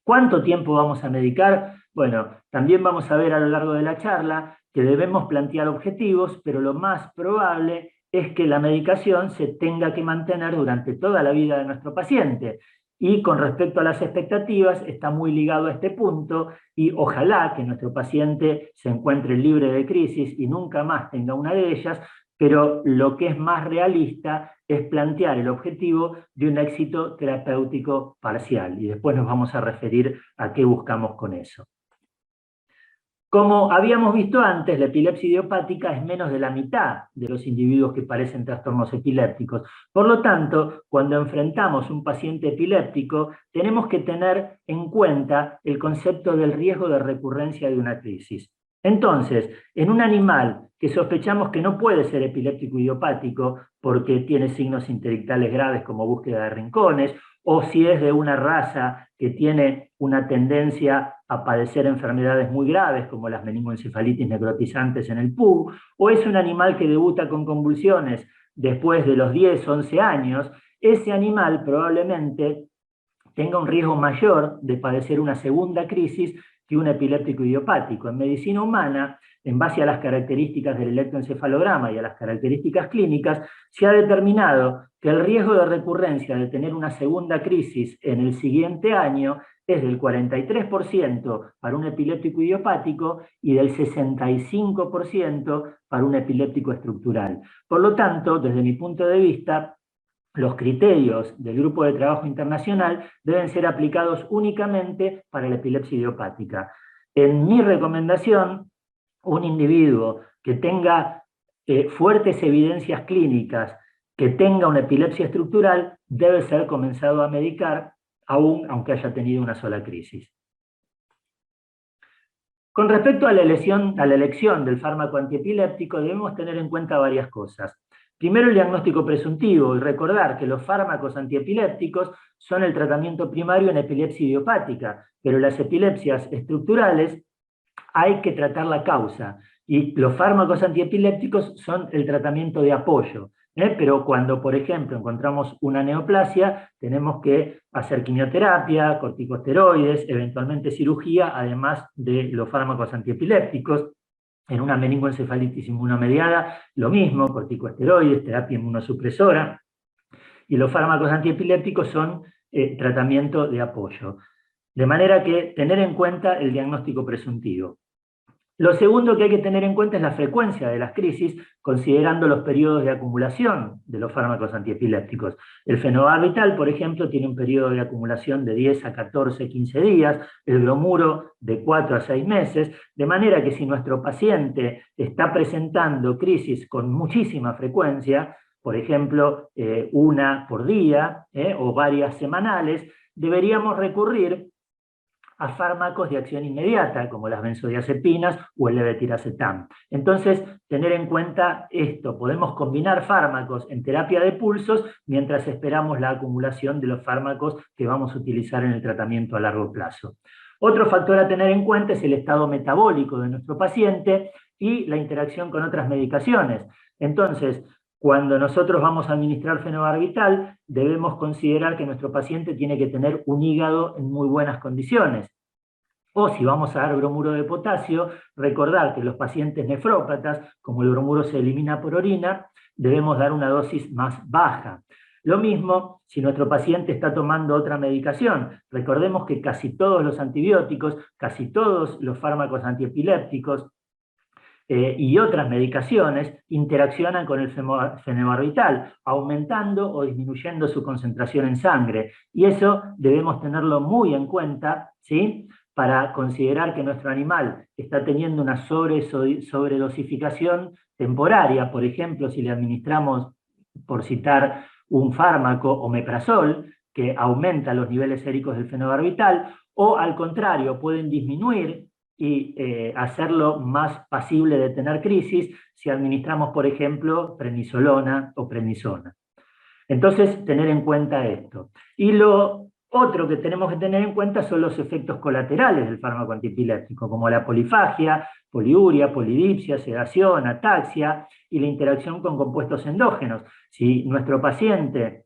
¿Cuánto tiempo vamos a medicar? Bueno, también vamos a ver a lo largo de la charla que debemos plantear objetivos, pero lo más probable es que la medicación se tenga que mantener durante toda la vida de nuestro paciente. Y con respecto a las expectativas, está muy ligado a este punto y ojalá que nuestro paciente se encuentre libre de crisis y nunca más tenga una de ellas, pero lo que es más realista es plantear el objetivo de un éxito terapéutico parcial, y después nos vamos a referir a qué buscamos con eso. Como habíamos visto antes, la epilepsia idiopática es menos de la mitad de los individuos que padecen trastornos epilépticos. Por lo tanto, cuando enfrentamos un paciente epiléptico, tenemos que tener en cuenta el concepto del riesgo de recurrencia de una crisis. Entonces, en un animal que sospechamos que no puede ser epiléptico idiopático porque tiene signos interictales graves como búsqueda de rincones, o si es de una raza que tiene una tendencia a padecer enfermedades muy graves como las meningoencefalitis necrotizantes en el pug, o es un animal que debuta con convulsiones después de los 10, 11 años, ese animal probablemente tenga un riesgo mayor de padecer una segunda crisis que un epiléptico idiopático. En medicina humana, en base a las características del electroencefalograma y a las características clínicas, se ha determinado que el riesgo de recurrencia de tener una segunda crisis en el siguiente año es del 43% para un epiléptico idiopático y del 65% para un epiléptico estructural. Por lo tanto, desde mi punto de vista, los criterios del Grupo de Trabajo Internacional deben ser aplicados únicamente para la epilepsia idiopática. En mi recomendación, un individuo que tenga fuertes evidencias clínicas, que tenga una epilepsia estructural, debe ser comenzado a medicar, aunque haya tenido una sola crisis. Con respecto a la elección del fármaco antiepiléptico, debemos tener en cuenta varias cosas. Primero, el diagnóstico presuntivo, y recordar que los fármacos antiepilépticos son el tratamiento primario en epilepsia idiopática, pero las epilepsias estructurales hay que tratar la causa, y los fármacos antiepilépticos son el tratamiento de apoyo. Pero cuando, por ejemplo, encontramos una neoplasia, tenemos que hacer quimioterapia, corticosteroides, eventualmente cirugía, además de los fármacos antiepilépticos. En una meningoencefalitis inmunomediada, lo mismo, corticosteroides, terapia inmunosupresora, y los fármacos antiepilépticos son tratamiento de apoyo. De manera que tener en cuenta el diagnóstico presuntivo. Lo segundo que hay que tener en cuenta es la frecuencia de las crisis, considerando los periodos de acumulación de los fármacos antiepilépticos. El fenobarbital, por ejemplo, tiene un periodo de acumulación de 10 a 14, 15 días, el bromuro de 4 a 6 meses, de manera que si nuestro paciente está presentando crisis con muchísima frecuencia, por ejemplo, una por día o varias semanales, deberíamos recurrir a fármacos de acción inmediata, como las benzodiazepinas o el levetiracetam. Entonces, tener en cuenta esto, podemos combinar fármacos en terapia de pulsos mientras esperamos la acumulación de los fármacos que vamos a utilizar en el tratamiento a largo plazo. Otro factor a tener en cuenta es el estado metabólico de nuestro paciente y la interacción con otras medicaciones. Entonces, cuando nosotros vamos a administrar fenobarbital, debemos considerar que nuestro paciente tiene que tener un hígado en muy buenas condiciones. O si vamos a dar bromuro de potasio, recordar que los pacientes nefrópatas, como el bromuro se elimina por orina, debemos dar una dosis más baja. Lo mismo si nuestro paciente está tomando otra medicación. Recordemos que casi todos los antibióticos, casi todos los fármacos antiepilépticos, y otras medicaciones interaccionan con el fenobarbital, aumentando o disminuyendo su concentración en sangre. Y eso debemos tenerlo muy en cuenta, ¿sí?, para considerar que nuestro animal está teniendo una sobredosificación temporaria. Por ejemplo, si le administramos, por citar un fármaco, omeprazol, que aumenta los niveles séricos del fenobarbital, o al contrario, pueden disminuir y hacerlo más pasible de tener crisis si administramos, por ejemplo, prednisolona o prednisona. Entonces, tener en cuenta esto. Y lo Otro que tenemos que tener en cuenta son los efectos colaterales del fármaco antipiléptico, como la polifagia, poliuria, polidipsia, sedación, ataxia y la interacción con compuestos endógenos. Si nuestro paciente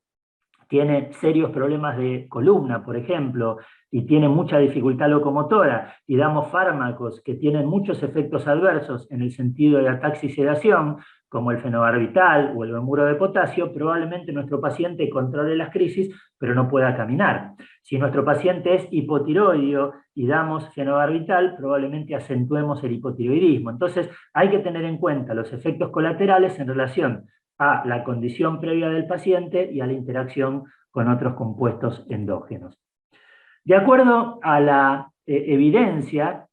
tiene serios problemas de columna, por ejemplo, y tiene mucha dificultad locomotora, y damos fármacos que tienen muchos efectos adversos en el sentido de ataxia y sedación, como el fenobarbital o el bromuro de potasio, probablemente nuestro paciente controle las crisis, pero no pueda caminar. Si nuestro paciente es hipotiroideo y damos fenobarbital, probablemente acentuemos el hipotiroidismo. Entonces, hay que tener en cuenta los efectos colaterales en relación a la condición previa del paciente y a la interacción con otros compuestos endógenos. De acuerdo a la evidencia,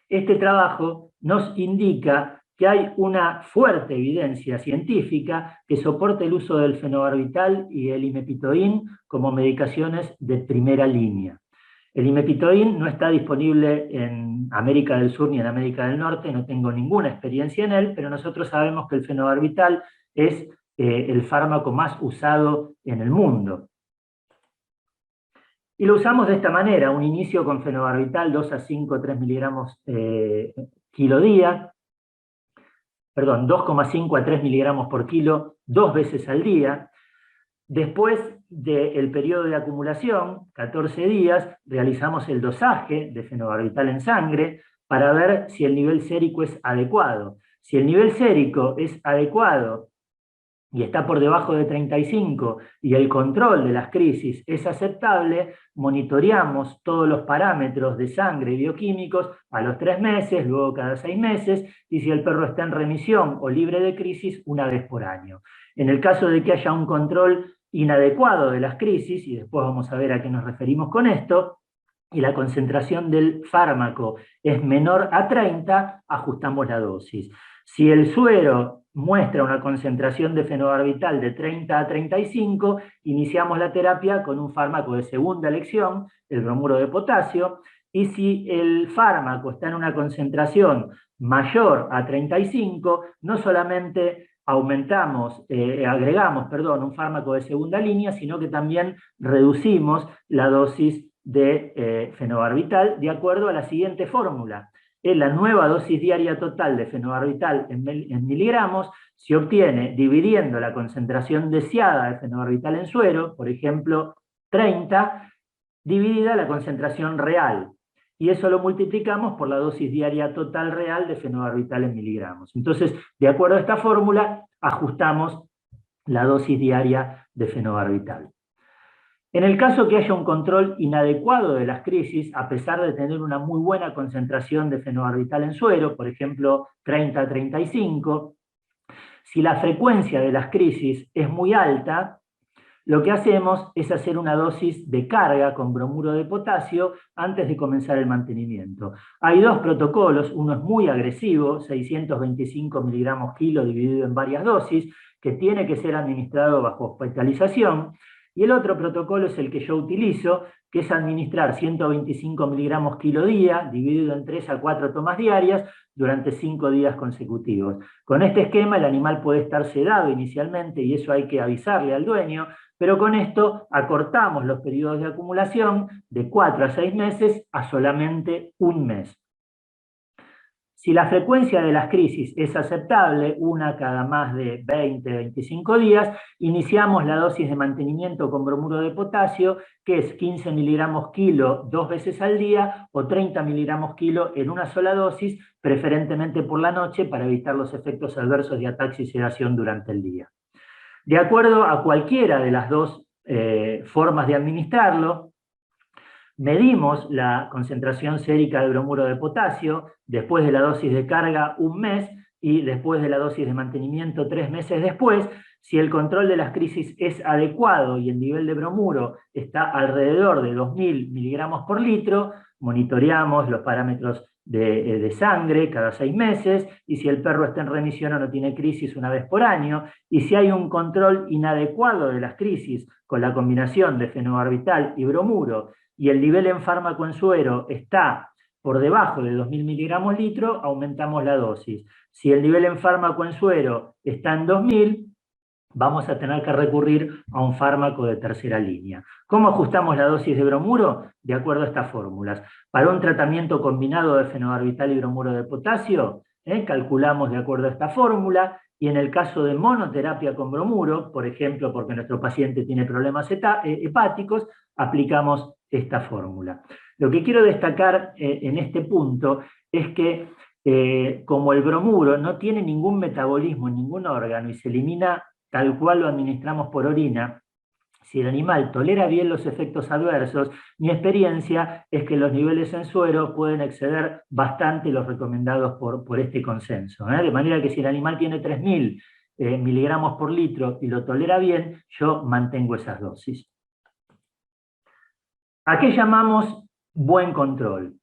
este trabajo nos indica que hay una fuerte evidencia científica que soporta el uso del fenobarbital y el imepitoín como medicaciones de primera línea. El imepitoín no está disponible en América del Sur ni en América del Norte, no tengo ninguna experiencia en él, pero nosotros sabemos que el fenobarbital es el fármaco más usado en el mundo. Y lo usamos de esta manera, un inicio con fenobarbital 2 a 5, 3 miligramos kilo día, perdón, 2,5 a 3 miligramos por kilo 2 veces al día. Después del periodo de acumulación, 14 días, realizamos el dosaje de fenobarbital en sangre para ver si el nivel sérico es adecuado. Si el nivel sérico es adecuado y está por debajo de 35 y el control de las crisis es aceptable, monitoreamos todos los parámetros de sangre y bioquímicos a los 3 meses, luego cada 6 meses, y si el perro está en remisión o libre de crisis, una vez por año. En el caso de que haya un control inadecuado de las crisis, y después vamos a ver a qué nos referimos con esto, y la concentración del fármaco es menor a 30, ajustamos la dosis. Si el suero muestra una concentración de fenobarbital de 30 a 35, iniciamos la terapia con un fármaco de segunda elección, el bromuro de potasio, y si el fármaco está en una concentración mayor a 35, no solamente agregamos, un fármaco de segunda línea, sino que también reducimos la dosis de fenobarbital de acuerdo a la siguiente fórmula. La nueva dosis diaria total de fenobarbital en miligramos se obtiene dividiendo la concentración deseada de fenobarbital en suero, por ejemplo 30, dividida la concentración real. Y eso lo multiplicamos por la dosis diaria total real de fenobarbital en miligramos. Entonces, de acuerdo a esta fórmula, ajustamos la dosis diaria de fenobarbital. En el caso que haya un control inadecuado de las crisis, a pesar de tener una muy buena concentración de fenobarbital en suero, por ejemplo 30 a 35, si la frecuencia de las crisis es muy alta, lo que hacemos es hacer una dosis de carga con bromuro de potasio antes de comenzar el mantenimiento. Hay dos protocolos, uno es muy agresivo, 625 miligramos kilo dividido en varias dosis, que tiene que ser administrado bajo hospitalización, y el otro protocolo es el que yo utilizo, que es administrar 125 miligramos kilo día, dividido en 3 a 4 tomas diarias, durante 5 días consecutivos. Con este esquema el animal puede estar sedado inicialmente, y eso hay que avisarle al dueño, pero con esto acortamos los periodos de acumulación de 4 a 6 meses a solamente un mes. Si la frecuencia de las crisis es aceptable, una cada más de 20-25 días, iniciamos la dosis de mantenimiento con bromuro de potasio, que es 15 miligramos kilo 2 veces al día o 30 miligramos kilo en una sola dosis, preferentemente por la noche para evitar los efectos adversos de ataxia y sedación durante el día. De acuerdo a cualquiera de las dos formas de administrarlo, medimos la concentración sérica de bromuro de potasio después de la dosis de carga un mes y después de la dosis de mantenimiento 3 meses después. Si el control de las crisis es adecuado y el nivel de bromuro está alrededor de 2000 miligramos por litro, monitoreamos los parámetros de sangre cada 6 meses, y si el perro está en remisión o no tiene crisis, una vez por año, y si hay un control inadecuado de las crisis con la combinación de fenobarbital y bromuro, y el nivel en fármaco en suero está por debajo de 2000 miligramos litro, aumentamos la dosis. Si el nivel en fármaco en suero está en 2000, vamos a tener que recurrir a un fármaco de tercera línea. ¿Cómo ajustamos la dosis de bromuro? De acuerdo a estas fórmulas. Para un tratamiento combinado de fenobarbital y bromuro de potasio, calculamos de acuerdo a esta fórmula, y en el caso de monoterapia con bromuro, por ejemplo, porque nuestro paciente tiene problemas hepáticos, aplicamos esta fórmula. Lo que quiero destacar en este punto es que como el bromuro no tiene ningún metabolismo en ningún órgano y se elimina tal cual lo administramos por orina, si el animal tolera bien los efectos adversos, mi experiencia es que los niveles en suero pueden exceder bastante los recomendados por este consenso. De manera que si el animal tiene 3000 miligramos por litro y lo tolera bien, yo mantengo esas dosis. ¿A qué llamamos buen control?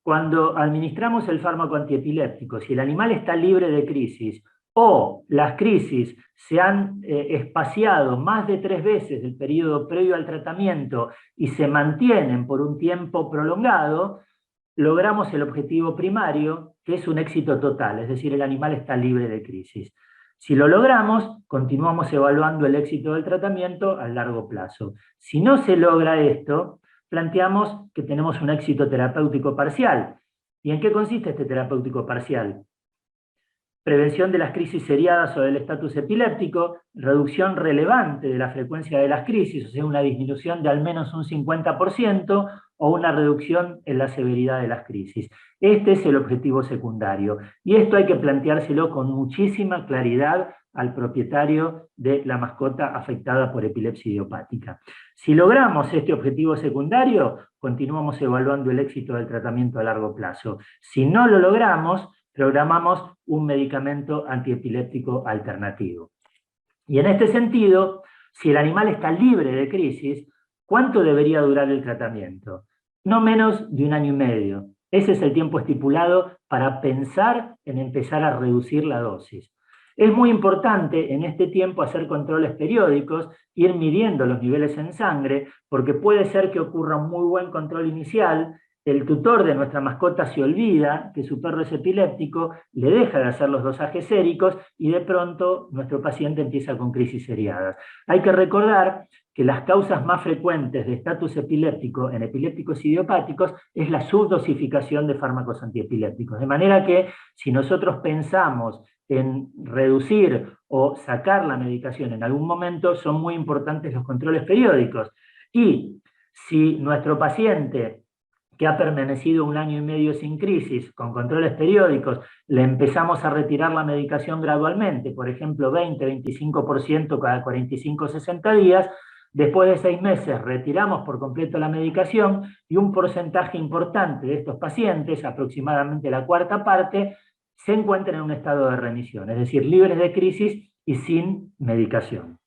Cuando administramos el fármaco antiepiléptico, si el animal está libre de crisis o las crisis se han espaciado más de 3 veces el periodo previo al tratamiento y se mantienen por un tiempo prolongado, logramos el objetivo primario, que es un éxito total, es decir, el animal está libre de crisis. Si lo logramos, continuamos evaluando el éxito del tratamiento a largo plazo. Si no se logra esto, planteamos que tenemos un éxito terapéutico parcial. ¿Y en qué consiste este terapéutico parcial? Prevención de las crisis seriadas o del estatus epiléptico, reducción relevante de la frecuencia de las crisis, o sea, una disminución de al menos un 50%, o una reducción en la severidad de las crisis. Este es el objetivo secundario, y esto hay que planteárselo con muchísima claridad al propietario de la mascota afectada por epilepsia idiopática. Si logramos este objetivo secundario, continuamos evaluando el éxito del tratamiento a largo plazo. Si no lo logramos, programamos un medicamento antiepiléptico alternativo. Y en este sentido, si el animal está libre de crisis, ¿cuánto debería durar el tratamiento? No menos de 1 año y medio. Ese es el tiempo estipulado para pensar en empezar a reducir la dosis. Es muy importante en este tiempo hacer controles periódicos, ir midiendo los niveles en sangre, porque puede ser que ocurra un muy buen control inicial, el tutor de nuestra mascota se olvida que su perro es epiléptico, le deja de hacer los dosajes séricos y de pronto nuestro paciente empieza con crisis seriadas. Hay que recordar que las causas más frecuentes de estatus epiléptico en epilépticos idiopáticos es la subdosificación de fármacos antiepilépticos. De manera que si nosotros pensamos en reducir o sacar la medicación en algún momento, son muy importantes los controles periódicos. Y si nuestro paciente que ha permanecido 1 año y medio sin crisis, con controles periódicos, le empezamos a retirar la medicación gradualmente, por ejemplo 20-25% cada 45-60 días, después de 6 meses retiramos por completo la medicación y un porcentaje importante de estos pacientes, aproximadamente la 1/4 parte, se encuentran en un estado de remisión, es decir, libres de crisis y sin medicación.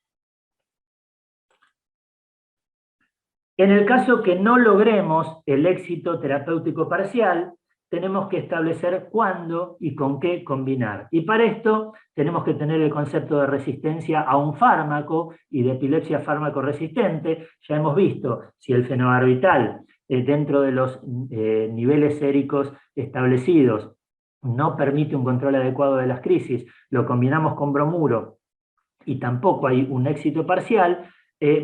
En el caso que no logremos el éxito terapéutico parcial, tenemos que establecer cuándo y con qué combinar. Y para esto tenemos que tener el concepto de resistencia a un fármaco y de epilepsia fármaco resistente. Ya hemos visto si el fenobarbital dentro de los niveles séricos establecidos no permite un control adecuado de las crisis, lo combinamos con bromuro y tampoco hay un éxito parcial,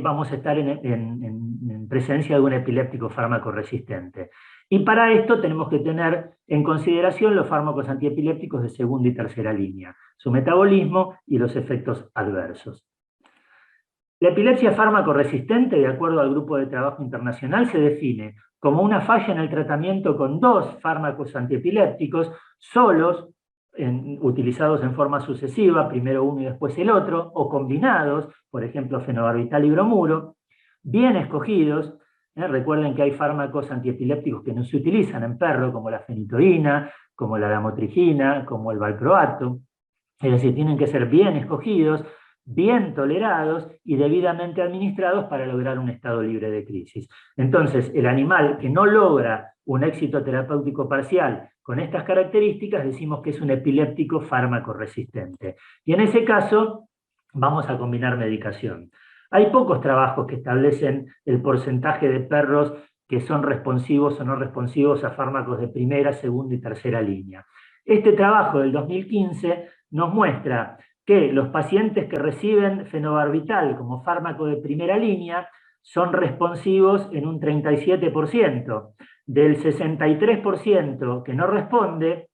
vamos a estar en presencia de un epiléptico fármaco resistente. Y para esto tenemos que tener en consideración los fármacos antiepilépticos de segunda y tercera línea, su metabolismo y los efectos adversos. La epilepsia fármaco resistente, de acuerdo al Grupo de Trabajo Internacional, se define como una falla en el tratamiento con 2 fármacos antiepilépticos solos, utilizados en forma sucesiva, primero uno y después el otro, o combinados, por ejemplo, fenobarbital y bromuro, bien escogidos. Recuerden que hay fármacos antiepilépticos que no se utilizan en perro, como la fenitoína, como la lamotrigina, como el valproato. Es decir, tienen que ser bien escogidos, bien tolerados y debidamente administrados para lograr un estado libre de crisis. Entonces, el animal que no logra un éxito terapéutico parcial con estas características, decimos que es un epiléptico fármaco resistente. Y en ese caso, vamos a combinar medicación. Hay pocos trabajos que establecen el porcentaje de perros que son responsivos o no responsivos a fármacos de primera, segunda y tercera línea. Este trabajo del 2015 nos muestra que los pacientes que reciben fenobarbital como fármaco de primera línea son responsivos en un 37%. Del 63% que no responde,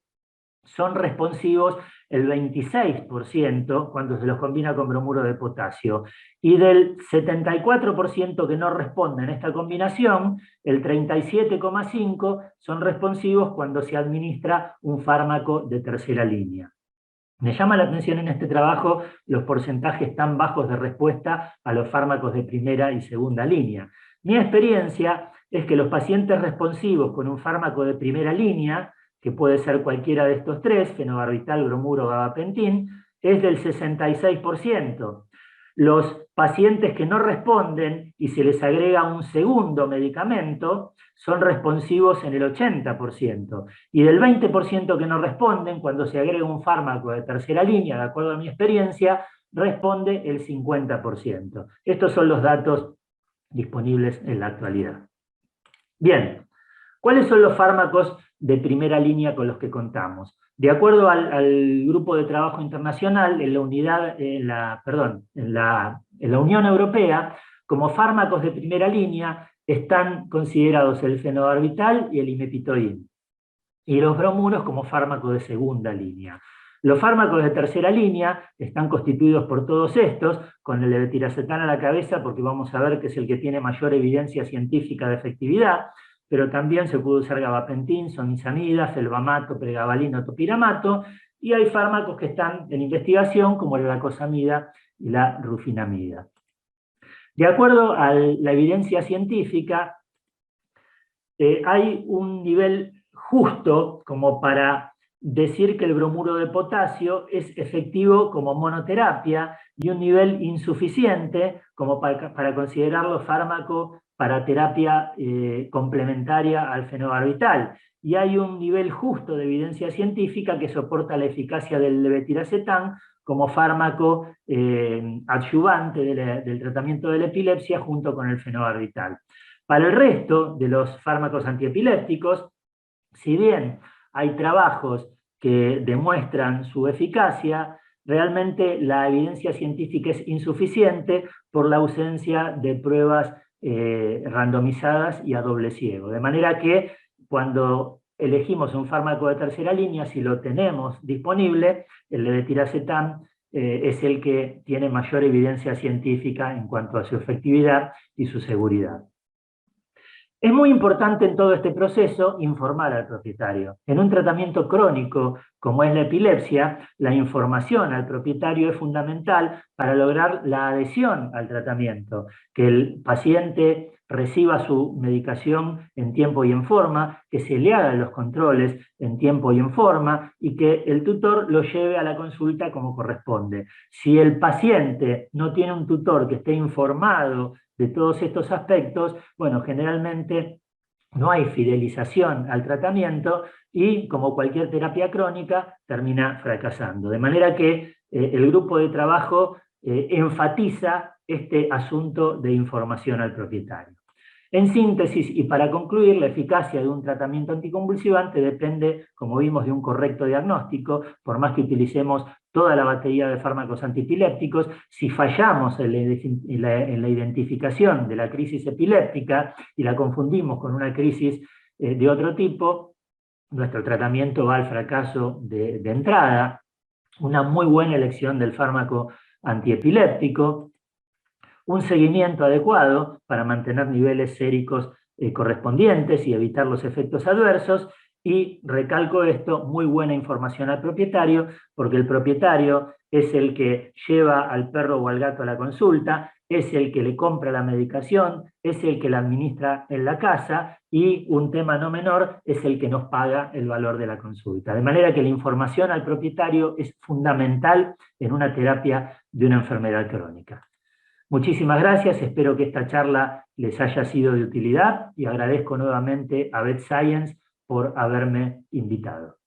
son responsivos el 26% cuando se los combina con bromuro de potasio. Y del 74% que no responden a esta combinación, el 37,5% son responsivos cuando se administra un fármaco de tercera línea. Me llama la atención en este trabajo los porcentajes tan bajos de respuesta a los fármacos de primera y segunda línea. Mi experiencia es que los pacientes responsivos con un fármaco de primera línea, que puede ser cualquiera de estos tres, fenobarbital, bromuro, gabapentin, es del 66%. Los pacientes que no responden y se les agrega un segundo medicamento son responsivos en el 80%. Y del 20% que no responden, cuando se agrega un fármaco de tercera línea, de acuerdo a mi experiencia, responde el 50%. Estos son los datos disponibles en la actualidad. Bien, ¿cuáles son los fármacos de primera línea con los que contamos? De acuerdo al grupo de trabajo internacional, en la Unión Europea, como fármacos de primera línea están considerados el fenobarbital y el imepitoín, y los bromuros como fármacos de segunda línea. Los fármacos de tercera línea están constituidos por todos estos, con el levetiracetam a la cabeza, porque vamos a ver que es el que tiene mayor evidencia científica de efectividad, pero también se puede usar gabapentin, sonizamida, felbamato, pregabalina, topiramato, y hay fármacos que están en investigación, como la lacosamida y la rufinamida. De acuerdo a la evidencia científica, hay un nivel justo como para decir que el bromuro de potasio es efectivo como monoterapia y un nivel insuficiente como para considerarlo fármaco para terapia complementaria al fenobarbital. Y hay un nivel justo de evidencia científica que soporta la eficacia del levetiracetam como fármaco adyuvante del tratamiento de la epilepsia junto con el fenobarbital. Para el resto de los fármacos antiepilépticos, si bien hay trabajos que demuestran su eficacia, realmente la evidencia científica es insuficiente por la ausencia de pruebas randomizadas y a doble ciego. De manera que cuando elegimos un fármaco de tercera línea, si lo tenemos disponible, el levetiracetam es el que tiene mayor evidencia científica en cuanto a su efectividad y su seguridad. Es muy importante en todo este proceso informar al propietario. En un tratamiento crónico como es la epilepsia, la información al propietario es fundamental para lograr la adhesión al tratamiento, que el paciente reciba su medicación en tiempo y en forma, que se le hagan los controles en tiempo y en forma y que el tutor lo lleve a la consulta como corresponde. Si el paciente no tiene un tutor que esté informado de todos estos aspectos, bueno, generalmente no hay fidelización al tratamiento y, como cualquier terapia crónica, termina fracasando. De manera que el grupo de trabajo enfatiza este asunto de información al propietario. En síntesis, y para concluir, la eficacia de un tratamiento anticonvulsivante depende, como vimos, de un correcto diagnóstico. Por más que utilicemos toda la batería de fármacos antiepilépticos, si fallamos en la identificación de la crisis epiléptica y la confundimos con una crisis de otro tipo, nuestro tratamiento va al fracaso de entrada. Una muy buena elección del fármaco antiepiléptico, un seguimiento adecuado para mantener niveles séricos correspondientes y evitar los efectos adversos, y recalco esto, muy buena información al propietario, porque el propietario es el que lleva al perro o al gato a la consulta, es el que le compra la medicación, es el que la administra en la casa, y un tema no menor, es el que nos paga el valor de la consulta. De manera que la información al propietario es fundamental en una terapia de una enfermedad crónica. Muchísimas gracias, espero que esta charla les haya sido de utilidad y agradezco nuevamente a VetScience por haberme invitado.